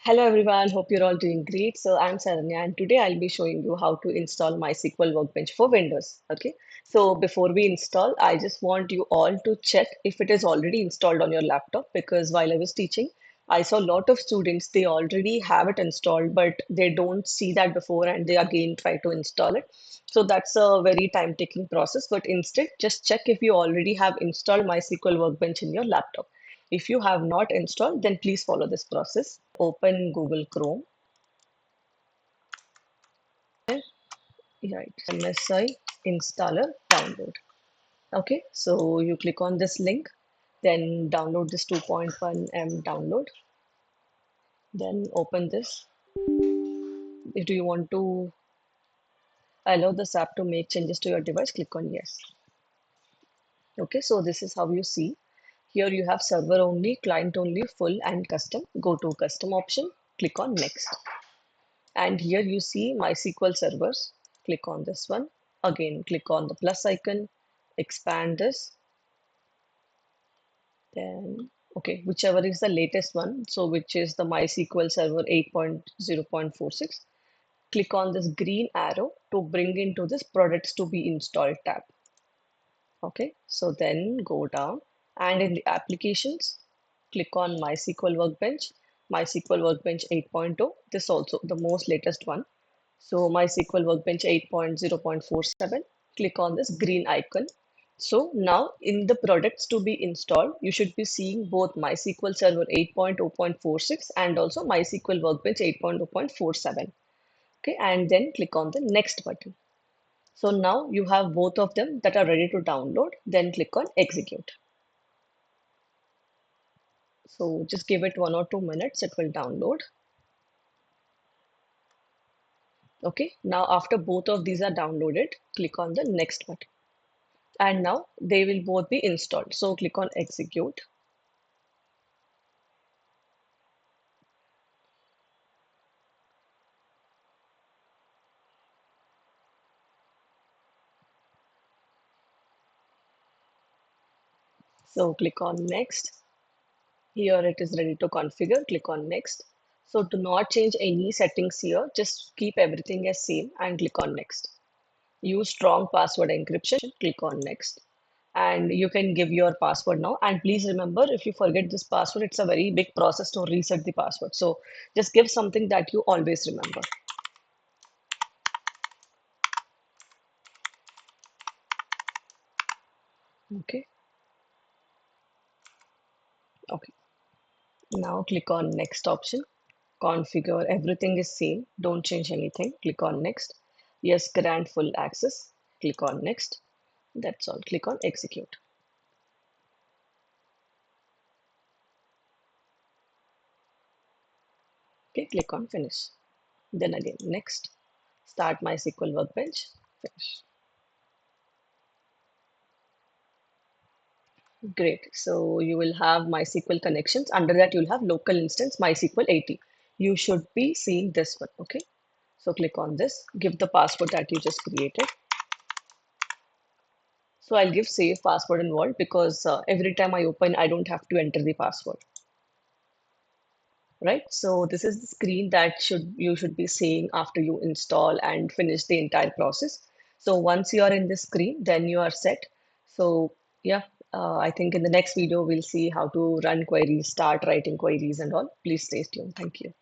Hello everyone, hope you're all doing great. So I'm Saranya and today I'll be showing you how to install MySQL Workbench for Windows. Okay, so before we install, I just want you all to check if it is already installed on your laptop because while I was teaching, I saw a lot of students, they already have it installed, but they don't see that before and they again try to install it. So that's a very time-taking process, but instead just check if you already have installed MySQL Workbench in your laptop. If you have not installed, then please follow this process. Open Google Chrome, right? MSI installer download. Okay, so you click on this link, then download this 2.1 M download, then open this. If you want to allow this app to make changes to your device, click on yes. Okay, so this is how you see. Here you have server only, client only, full and custom. Go to custom option, click on next. And here you see MySQL servers. Click on this one. Again, click on the plus icon, expand this. Then, okay, whichever is the latest one. So, which is the MySQL server 8.0.46. Click on this green arrow to bring into this products to be installed tab. Okay, so then go down and in the applications, click on MySQL Workbench, MySQL Workbench 8.0. This also the most latest one. So MySQL Workbench 8.0.47, click on this green icon. So now in the products to be installed, you should be seeing both MySQL Server 8.0.46 and also MySQL Workbench 8.0.47. Okay, and then click on the next button. So now you have both of them that are ready to download. Then click on execute. So just give it 1 or 2 minutes, it will download. Okay, now after both of these are downloaded, click on the next button. And now they will both be installed. So click on execute. So click on next. Here it is ready to configure. Click on next. So do not change any settings here. Just keep everything as same and click on next. Use strong password encryption. Click on next. And you can give your password now. And please remember, if you forget this password, it's a very big process to reset the password. So just give something that you always remember. Okay. Okay. Now click on next option. Configure everything is same. Don't change anything. Click on next. Yes, grant full access. Click on next. That's all. Click on execute. Okay, click on finish. Then again next. Start MySQL Workbench. Finish. Great. So you will have MySQL connections. Under that, you'll have local instance MySQL 80. You should be seeing this one. Okay. So click on this. Give the password that you just created. So I'll give save password involved because every time I open, I don't have to enter the password. Right? So this is the screen that you should be seeing after you install and finish the entire process. So once you are in the screen, then you are set. So yeah, I think in the next video, we'll see how to run queries, start writing queries and all. Please stay tuned. Thank you.